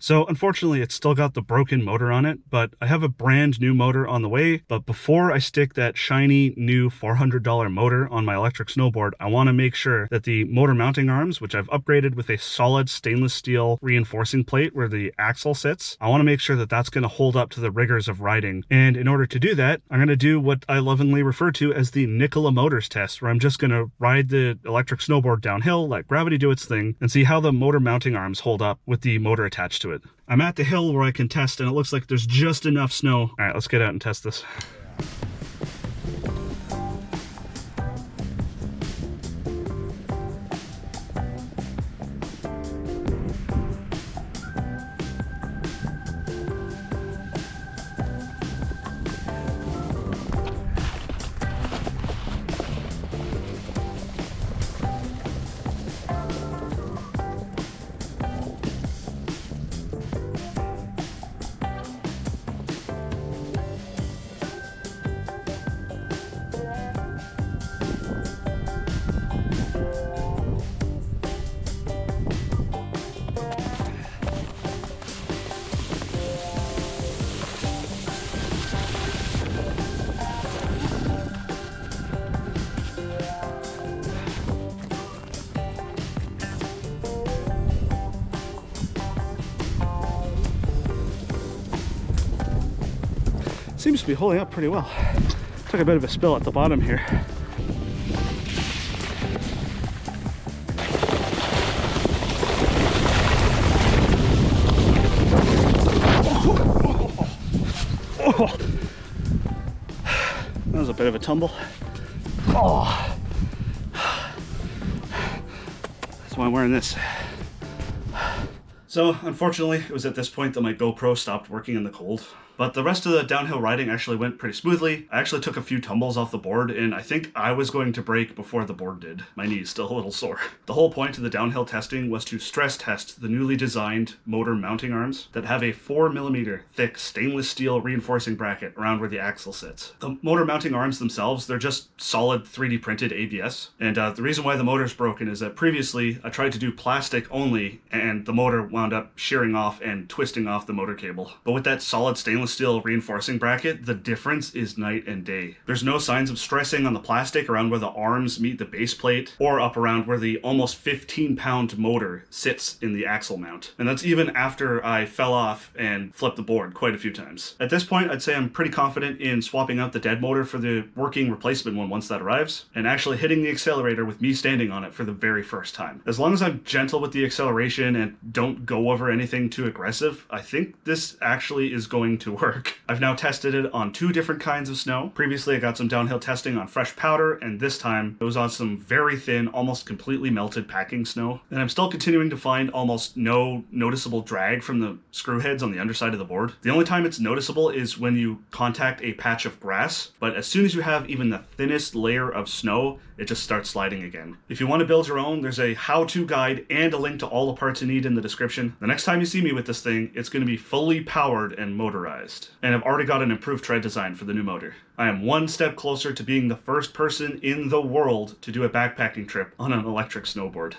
So unfortunately, it's still got the broken motor on it, but I have a brand new motor on the way. But before I stick that shiny new $400 motor on my electric snowboard, I want to make sure that the motor mounting arms, which I've upgraded with a solid stainless steel reinforcing plate where the axle sits, I want to make sure that that's going to hold up to the rigors of riding. And in order to do that, I'm going to do what I lovingly refer to as the Nikola Motors test, where I'm just going to ride the electric snowboard downhill, let gravity do its thing, and see how the motor mounting arms hold up with the motor attached to it. I'm at the hill where I can test, and it looks like there's just enough snow. All right, let's get out and test this. Seems to be holding up pretty well. Took a bit of a spill at the bottom here. Oh, that was a bit of a tumble. Oh, that's why I'm wearing this. So unfortunately, it was at this point that my GoPro stopped working in the cold. But the rest of the downhill riding actually went pretty smoothly. I actually took a few tumbles off the board, and I think I was going to break before the board did. My knee's still a little sore. The whole point of the downhill testing was to stress test the newly designed motor mounting arms that have a 4mm thick stainless steel reinforcing bracket around where the axle sits. The motor mounting arms themselves, they're just solid 3D printed ABS. And the reason why the motor's broken is that previously I tried to do plastic only, and the motor wound up shearing off and twisting off the motor cable. But with that solid stainless steel reinforcing bracket, the difference is night and day. There's no signs of stressing on the plastic around where the arms meet the base plate, or up around where the almost 15-pound motor sits in the axle mount. And that's even after I fell off and flipped the board quite a few times. At this point, I'd say I'm pretty confident in swapping out the dead motor for the working replacement one once that arrives, and actually hitting the accelerator with me standing on it for the very first time. As long as I'm gentle with the acceleration and don't go over anything too aggressive, I think this actually is going to work. I've now tested it on 2 different kinds of snow. Previously, I got some downhill testing on fresh powder, and this time it was on some very thin, almost completely melted packing snow. And I'm still continuing to find almost no noticeable drag from the screw heads on the underside of the board. The only time it's noticeable is when you contact a patch of grass, but as soon as you have even the thinnest layer of snow, it just starts sliding again. If you want to build your own, there's a how-to guide and a link to all the parts you need in the description. The next time you see me with this thing, it's going to be fully powered and motorized. And I've already got an improved tread design for the new motor. I am one step closer to being the first person in the world to do a backpacking trip on an electric snowboard.